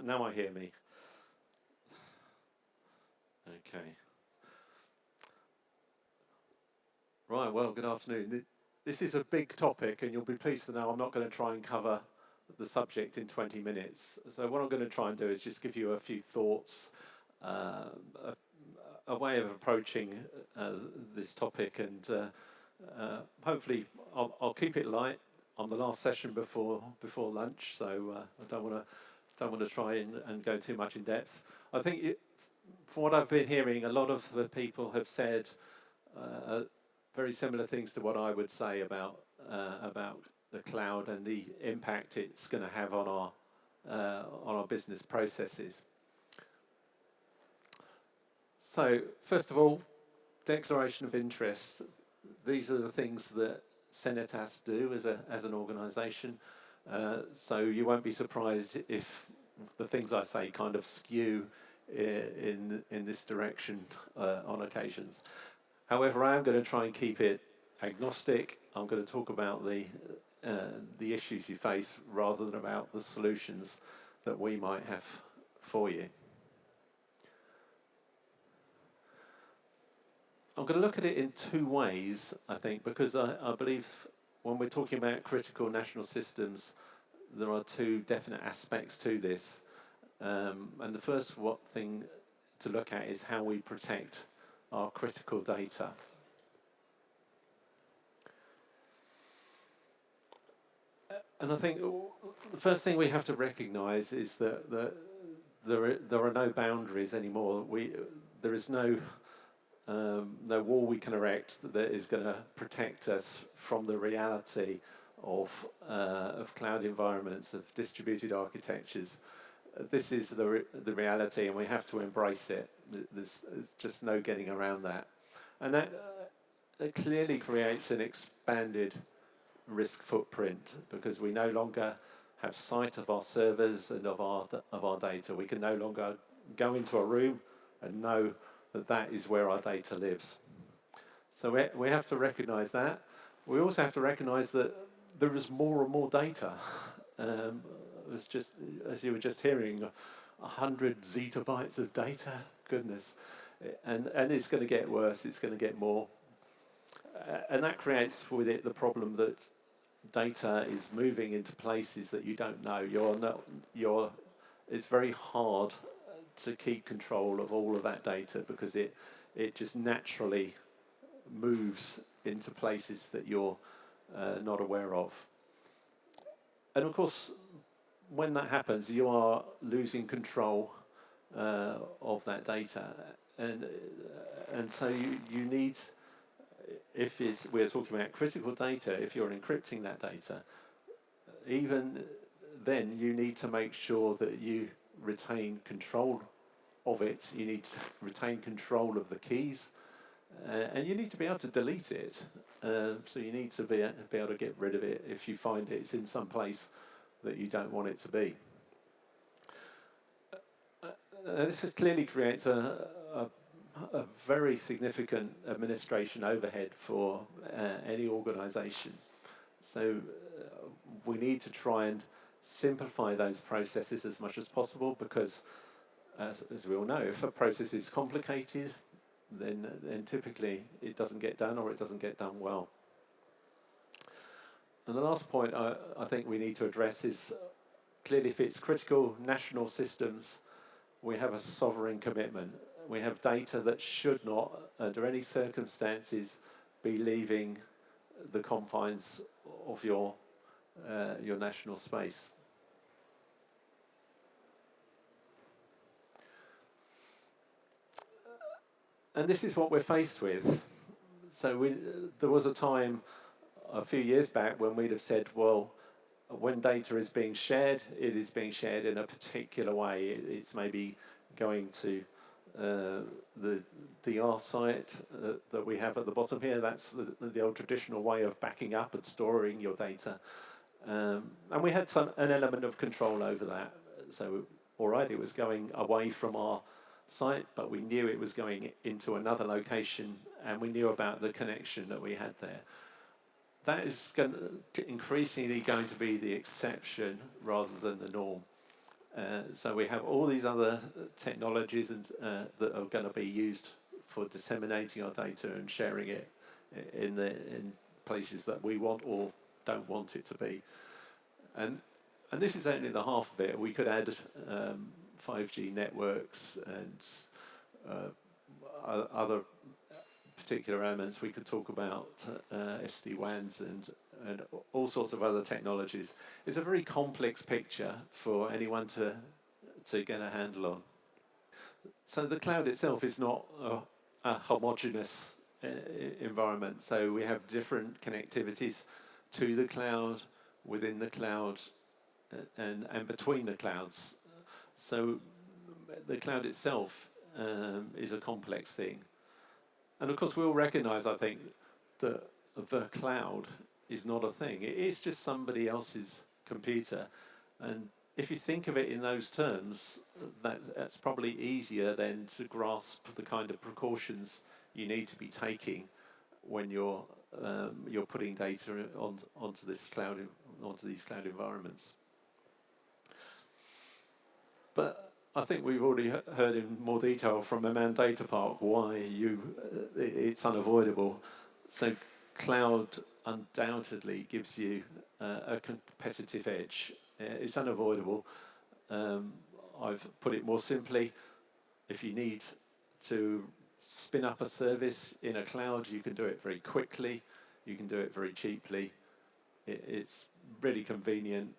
now I hear me. Okay. Right, well, good afternoon. This is a big topic, and you'll be pleased to know I'm not going to try and cover the subject in 20 minutes. So what I'm going to try and do is just give you a few thoughts, a way of approaching this topic, and hopefully I'll keep it light. On the last session before lunch, so I don't want to try and go too much in depth. I think from what I've been hearing, a lot of the people have said very similar things to what I would say about the cloud and the impact it's going to have on our business processes. So first of all, declaration of interest. These are the things that Senetas do as an organisation. So you won't be surprised if the things I say kind of skew in this direction on occasions. However, I am going to try and keep it agnostic. I'm going to talk about the issues you face rather than about the solutions that we might have for you. I'm going to look at it in two ways, I think, because I believe when we're talking about critical national systems, there are two definite aspects to this. And the first thing to look at is how we protect our critical data. And I think the first thing we have to recognise is that there are no boundaries anymore. There is no wall we can erect that is going to protect us from the reality of cloud environments, of distributed architectures. This is the reality, and we have to embrace it. There's just no getting around that. And that clearly creates an expanded risk footprint, because we no longer have sight of our servers and of our data. We can no longer go into a room and know that is where our data lives. So we have to recognize that. We also have to recognize that there is more and more data. It was just, as you were just hearing, 100 zettabytes of data. Goodness. And it's going to get worse. It's going to get more. And that creates with it the problem that data is moving into places that you don't know. It's very hard to keep control of all of that data, because it just naturally moves into places that you're not aware of. And of course, when that happens, you are losing control of that data, and so you need, if we're talking about critical data, if you're encrypting that data, even then you need to make sure that you retain control of it. You need to retain control of the keys, and you need to be able to delete it. So you need to be able to get rid of it if you find it's in some place that you don't want it to be. This clearly creates a very significant administration overhead for any organisation. So we need to try and simplify those processes as much as possible, because as we all know, if a process is complicated, then typically it doesn't get done, or it doesn't get done well. And the last point I think we need to address is, clearly if it's critical national systems, we have a sovereign commitment. We have data that should not, under any circumstances, be leaving the confines of your national space. And this is what we're faced with. So there was a time a few years back when we'd have said, well, when data is being shared, it is being shared in a particular way. It's maybe going to the DR site that we have at the bottom here. That's the old traditional way of backing up and storing your data. And we had an element of control over that. So, all right, it was going away from our site, but we knew it was going into another location, and we knew about the connection that we had there. That is increasingly going to be the exception rather than the norm. So we have all these other technologies that are going to be used for disseminating our data and sharing it in places that we want or don't want it to be. And this is only the half of it. We could add 5G networks and other particular elements. We could talk about SD-WANs and all sorts of other technologies. It's a very complex picture for anyone to get a handle on. So the cloud itself is not a homogeneous environment. So we have different connectivities to the cloud, within the cloud, and between the clouds. So the cloud itself is a complex thing. And of course, we all recognize, I think, that the cloud is not a thing. It is just somebody else's computer. And if you think of it in those terms, that's probably easier then to grasp the kind of precautions you need to be taking when you're putting data onto these cloud environments. But I think we've already heard in more detail from Oman Data Park why it's unavoidable. So cloud undoubtedly gives you a competitive edge. It's unavoidable. I've put it more simply. If you need to spin up a service in a cloud, you can do it very quickly. You can do it very cheaply. It's really convenient.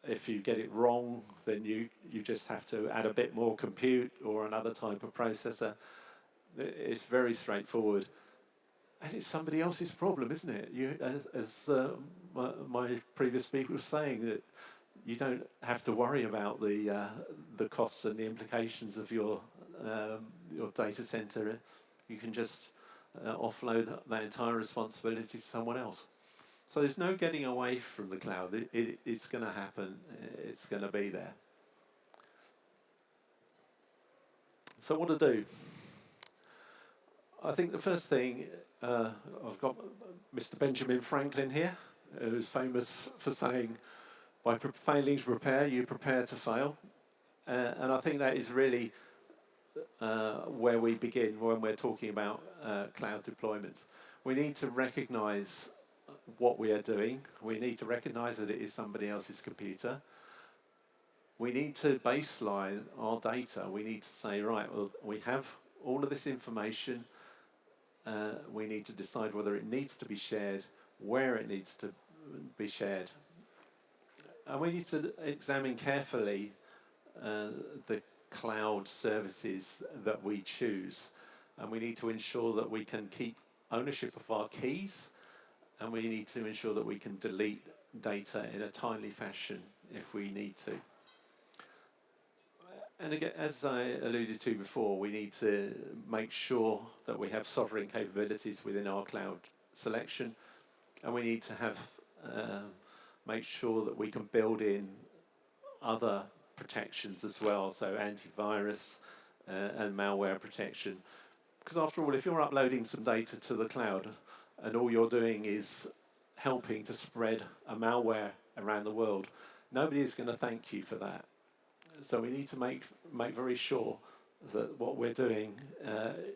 If you get it wrong, then you just have to add a bit more compute or another type of processor. It's very straightforward. And it's somebody else's problem, isn't it? As my previous speaker was saying, that you don't have to worry about the costs and the implications of your data center. You can just offload that entire responsibility to someone else. So there's no getting away from the cloud. It's going to happen. It's going to be there. So what to do? I think the first thing, I've got Mr. Benjamin Franklin here, who's famous for saying, by failing to prepare, you prepare to fail. And I think that is really where we begin when we're talking about cloud deployments. We need to recognize what we are doing. We need to recognize that it is somebody else's computer. We need to baseline our data. We need to say, right, well, we have all of this information. We need to decide whether it needs to be shared, where it needs to be shared. And we need to examine carefully the cloud services that we choose. And we need to ensure that we can keep ownership of our keys, and we need to ensure that we can delete data in a timely fashion if we need to. And again, as I alluded to before, we need to make sure that we have sovereign capabilities within our cloud selection, and we need to have make sure that we can build in other protections as well, so antivirus and malware protection. Because after all, if you're uploading some data to the cloud and all you're doing is helping to spread a malware around the world, nobody is going to thank you for that. So we need to make very sure that what we're doing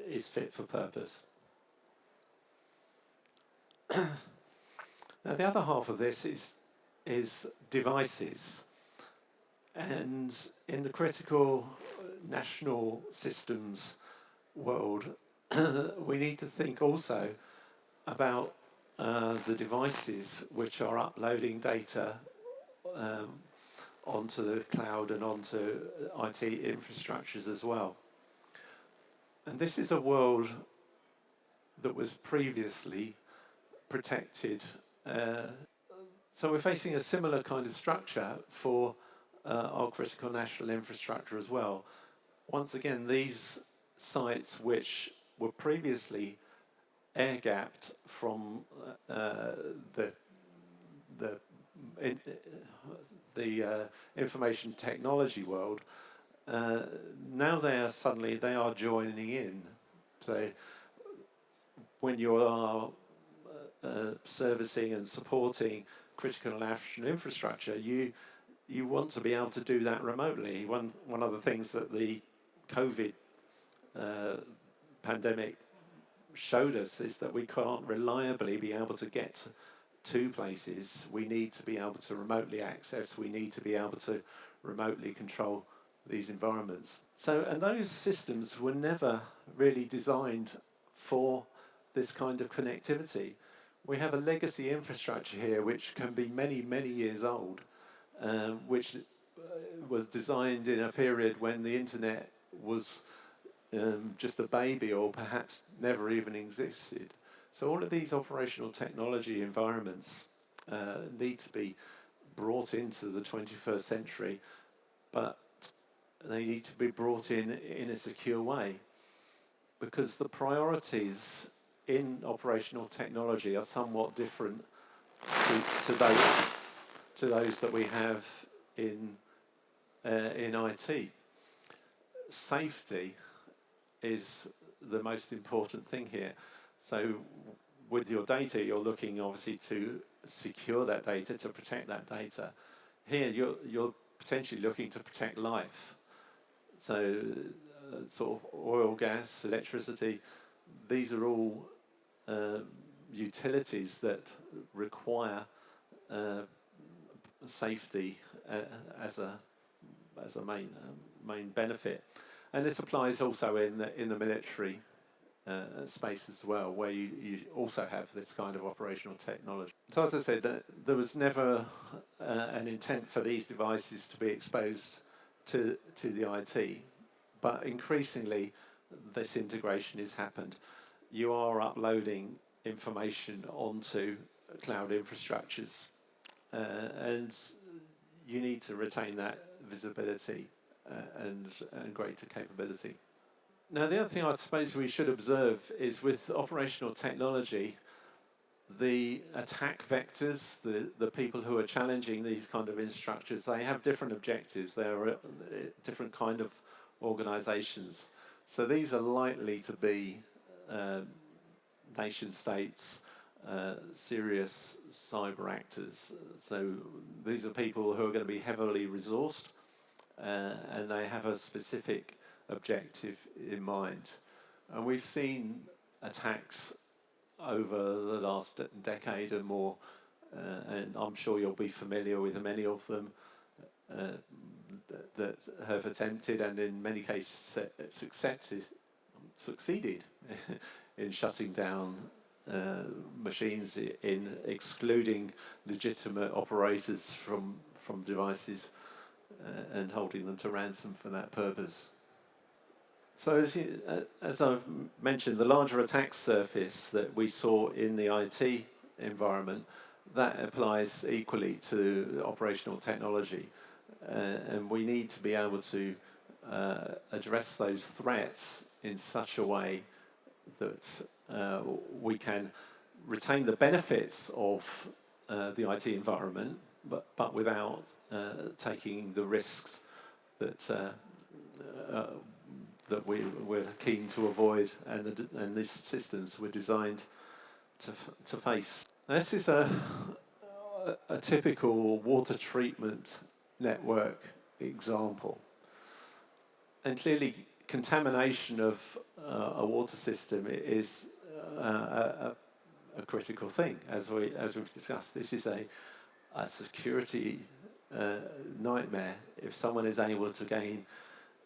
is fit for purpose. Now, the other half of this is devices. And in the critical national systems world, we need to think also about the devices which are uploading data onto the cloud and onto IT infrastructures as well. And this is a world that was previously protected. So we're facing a similar kind of structure for our critical national infrastructure as well. Once again, these sites which were previously air-gapped from the information technology world, now they are joining in. So when you are servicing and supporting critical national infrastructure, you you want to be able to do that remotely. One of the things that the COVID uh, pandemic showed us is that we can't reliably be able to get to places. We need to be able to remotely access. We need to be able to remotely control these environments. So, and those systems were never really designed for this kind of connectivity. We have a legacy infrastructure here which can be many, many years old, which was designed in a period when the internet was just a baby or perhaps never even existed. So all of these operational technology environments need to be brought into the 21st century, but they need to be brought in a secure way, because the priorities in operational technology are somewhat different to those that we have in IT. Safety is the most important thing here. So with your data, you're looking obviously to secure that data, to protect that data. Here, you're potentially looking to protect life. So sort of oil, gas, electricity, these are all utilities that require safety as a main benefit. And this applies also in the military space as well, where you also have this kind of operational technology. So as I said, there was never an intent for these devices to be exposed to the IT, but increasingly this integration has happened. You are uploading information onto cloud infrastructures, and you need to retain that visibility and greater capability. Now, the other thing I suppose we should observe is with operational technology, the attack vectors, the people who are challenging these kind of infrastructures, they have different objectives. They are different kind of organizations. So these are likely to be nation states, serious cyber actors. So these are people who are going to be heavily resourced, and they have a specific objective in mind. And we've seen attacks over the last decade and more, and I'm sure you'll be familiar with many of them that have attempted and in many cases succeeded in shutting down machines, in excluding legitimate operators from devices and holding them to ransom for that purpose. So as I've mentioned, the larger attack surface that we saw in the IT environment, that applies equally to operational technology. And we need to be able to address those threats in such a way that we can retain the benefits of the IT environment, but without taking the risks that that we're keen to avoid, and these systems were designed to face. Now, this is a typical water treatment network example, and clearly contamination of a water system is a critical thing, as we've discussed. This is a security nightmare if someone is able to gain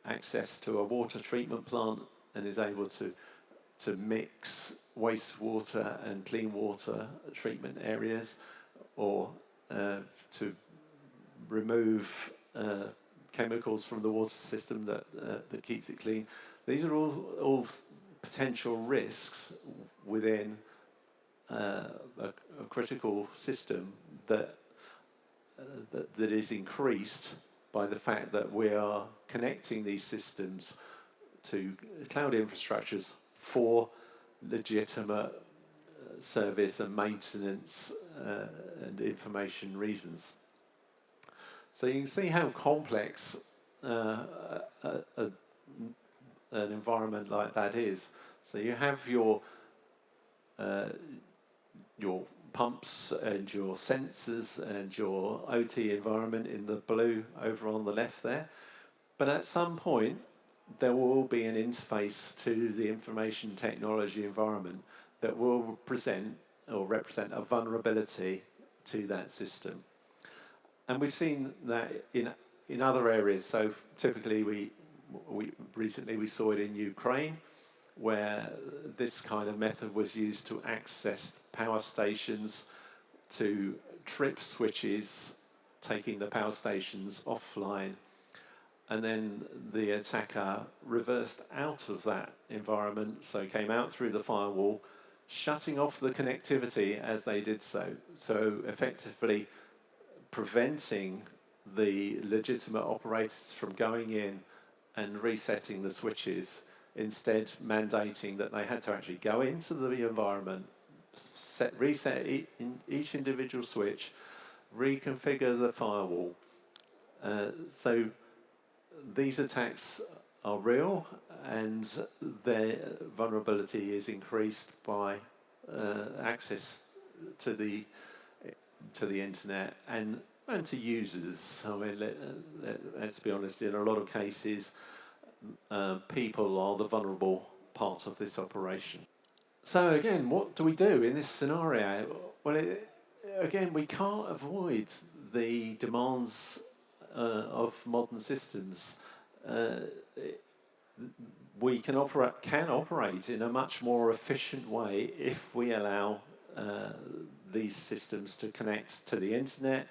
access to a water treatment plant and is able to mix wastewater and clean water treatment areas, or to remove chemicals from the water system that keeps it clean. These are all potential risks within a critical system that is increased by the fact that we are connecting these systems to cloud infrastructures for legitimate service and maintenance and information reasons. So you can see how complex an environment like that is. So you have your pumps and your sensors and your OT environment in the blue over on the left there. But at some point, there will be an interface to the information technology environment that will present or represent a vulnerability to that system. And we've seen that in other areas. So typically we recently saw it in Ukraine, where this kind of method was used to access power stations, to trip switches, taking the power stations offline. And then the attacker reversed out of that environment, so came out through the firewall, shutting off the connectivity as they did so. So effectively preventing the legitimate operators from going in and resetting the switches, instead mandating that they had to actually go into the environment, reset each individual switch, reconfigure the firewall. So these attacks are real, and their vulnerability is increased by access to the internet and to users. I mean, let's be honest. In a lot of cases, people are the vulnerable part of this operation. So again, what do we do in this scenario? Well, again, we can't avoid the demands of modern systems. We can operate in a much more efficient way if we allow these systems to connect to the internet,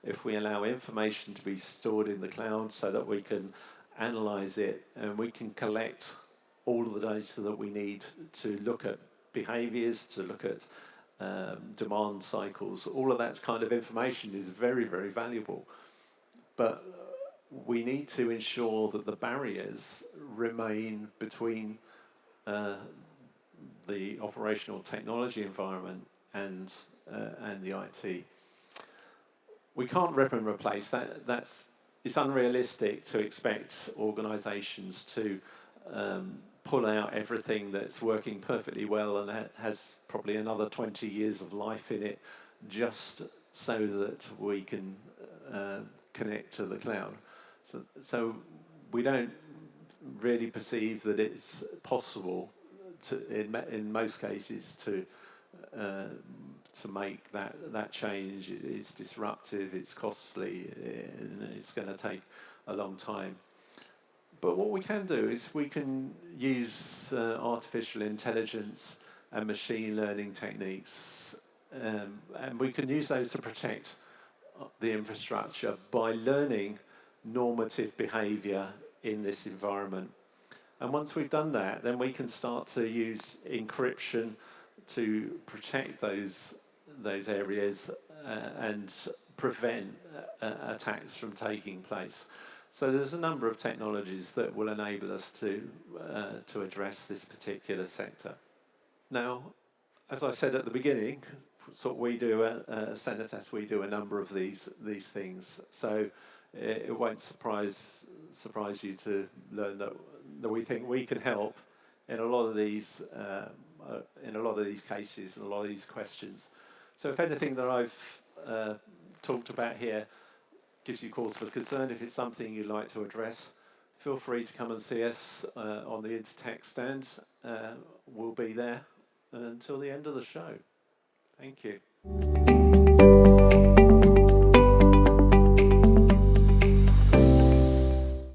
if we allow information to be stored in the cloud so that we can analyze it and we can collect all of the data that we need to look at behaviors, to look at demand cycles. All of that kind of information is very, very valuable. But we need to ensure that the barriers remain between the operational technology environment and the IT. We can't rip and replace that. It's unrealistic to expect organisations to pull out everything that's working perfectly well and has probably another 20 years of life in it, just so that we can connect to the cloud. So we don't really perceive that it's possible in most cases to make that change. It's disruptive, it's costly, and it's going to take a long time. But what we can do is we can use artificial intelligence and machine learning techniques, and we can use those to protect the infrastructure by learning normative behavior in this environment. And once we've done that, then we can start to use encryption to protect those areas and prevent attacks from taking place. So there's a number of technologies that will enable us to address this particular sector. Now, as I said at the beginning, so we do at Senetas, we do a number of these things. So it won't surprise you to learn that we think we can help in a lot of these cases and a lot of these questions. So if anything that I've talked about here gives you cause for concern, if it's something you'd like to address, feel free to come and see us on the InterTech stand. We'll be there until the end of the show. Thank you.